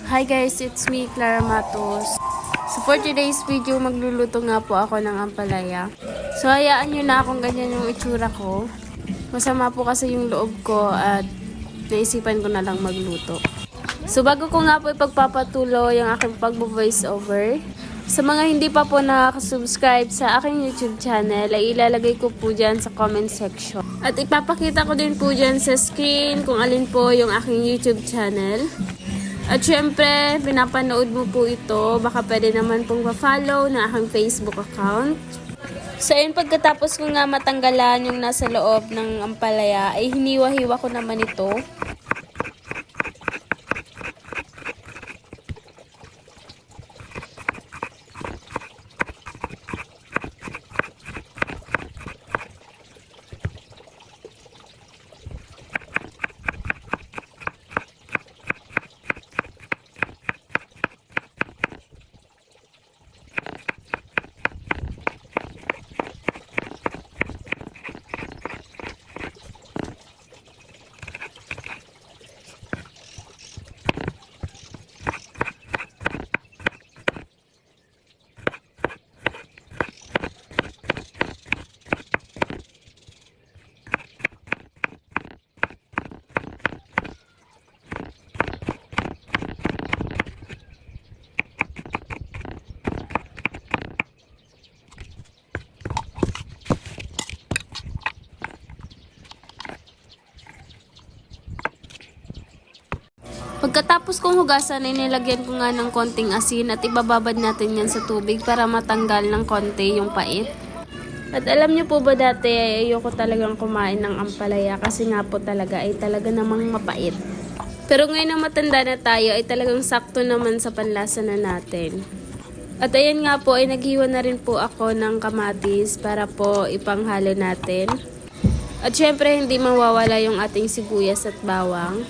Hi guys, it's me, Clara Matos. So for today's video, magluluto nga po ako ng ampalaya. So hayaan nyo na akong ganyan yung itsura ko. Masama po kasi yung loob ko at naisipan ko na lang magluto. So bago ko nga po ipagpapatuloy yung aking pag-voice over, sa mga hindi pa po nakaka-subscribe sa aking YouTube channel, ay ilalagay ko po dyan sa comment section. At ipapakita ko din po dyan sa screen kung alin po yung aking YouTube channel. At syempre, pinapanood mo po ito, baka pwede naman pong pa-follow na aking Facebook account. So ayun, pagkatapos ko nga matanggalan yung nasa loob ng ampalaya, ay hiniwa-hiwa ko naman ito. Pagkatapos kong hugasan ay nilagyan ko nga ng konting asin at ibababad natin yan sa tubig para matanggal ng konti yung pait. At alam niyo po ba dati ay ayoko talagang kumain ng ampalaya kasi nga po talaga ay talaga namang mapait. Pero ngayon na matanda na tayo ay talagang sakto naman sa panlasa na natin. At ayan nga po ay naghiwa na rin po ako ng kamatis para po ipanghalo natin. At syempre hindi mawawala yung ating sibuyas at bawang.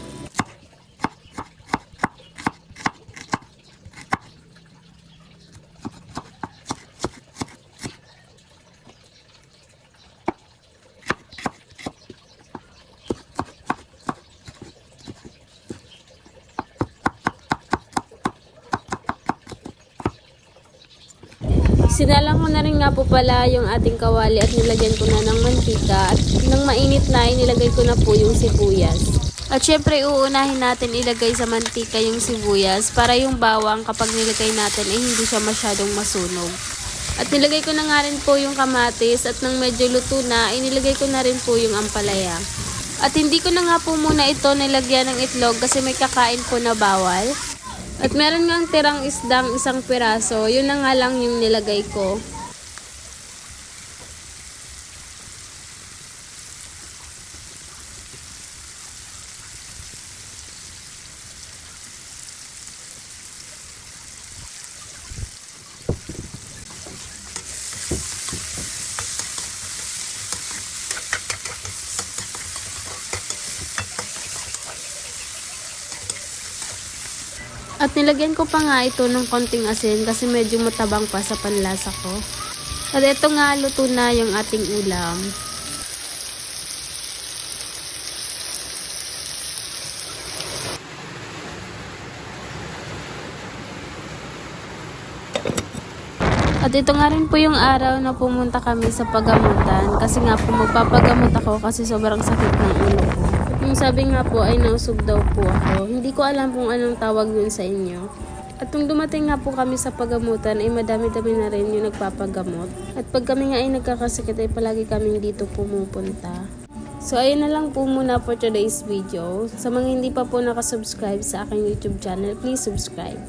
Sinalang ko na rin nga po pala yung ating kawali at nilagyan ko na ng mantika at nang mainit na inilagay ko na po yung sibuyas. At syempre uunahin natin ilagay sa mantika yung sibuyas para yung bawang kapag nilagay natin ay hindi siya masyadong masunog. At nilagay ko na nga rin po yung kamatis at nang medyo luto na inilagay ko na rin po yung ampalaya. At hindi ko na nga po muna ito nilagyan ng itlog kasi may kakain po na bawal. At meron ngang tirang isdang isang piraso, yun na nga lang yung nilagay ko. At nilagyan ko pa nga ito ng konting asin kasi medyo matabang pa sa panlasa ko. At ito nga, luto na yung ating ulam. At ito nga rin po yung araw na pumunta kami sa pagamutan kasi nga po magpapagamot ako kasi sobrang sakit ng ulo ko. Yung sabi nga po ay nausog daw po ako. Hindi ko alam kung anong tawag yun sa inyo. At nung dumating nga po kami sa pagamutan ay madami-dami na rin yung nagpapagamot. At pag kami nga ay nagkakasakit ay palagi kaming dito pumupunta. So ayun na lang po muna for today's video. Sa mga hindi pa po nakasubscribe sa aking YouTube channel, please subscribe.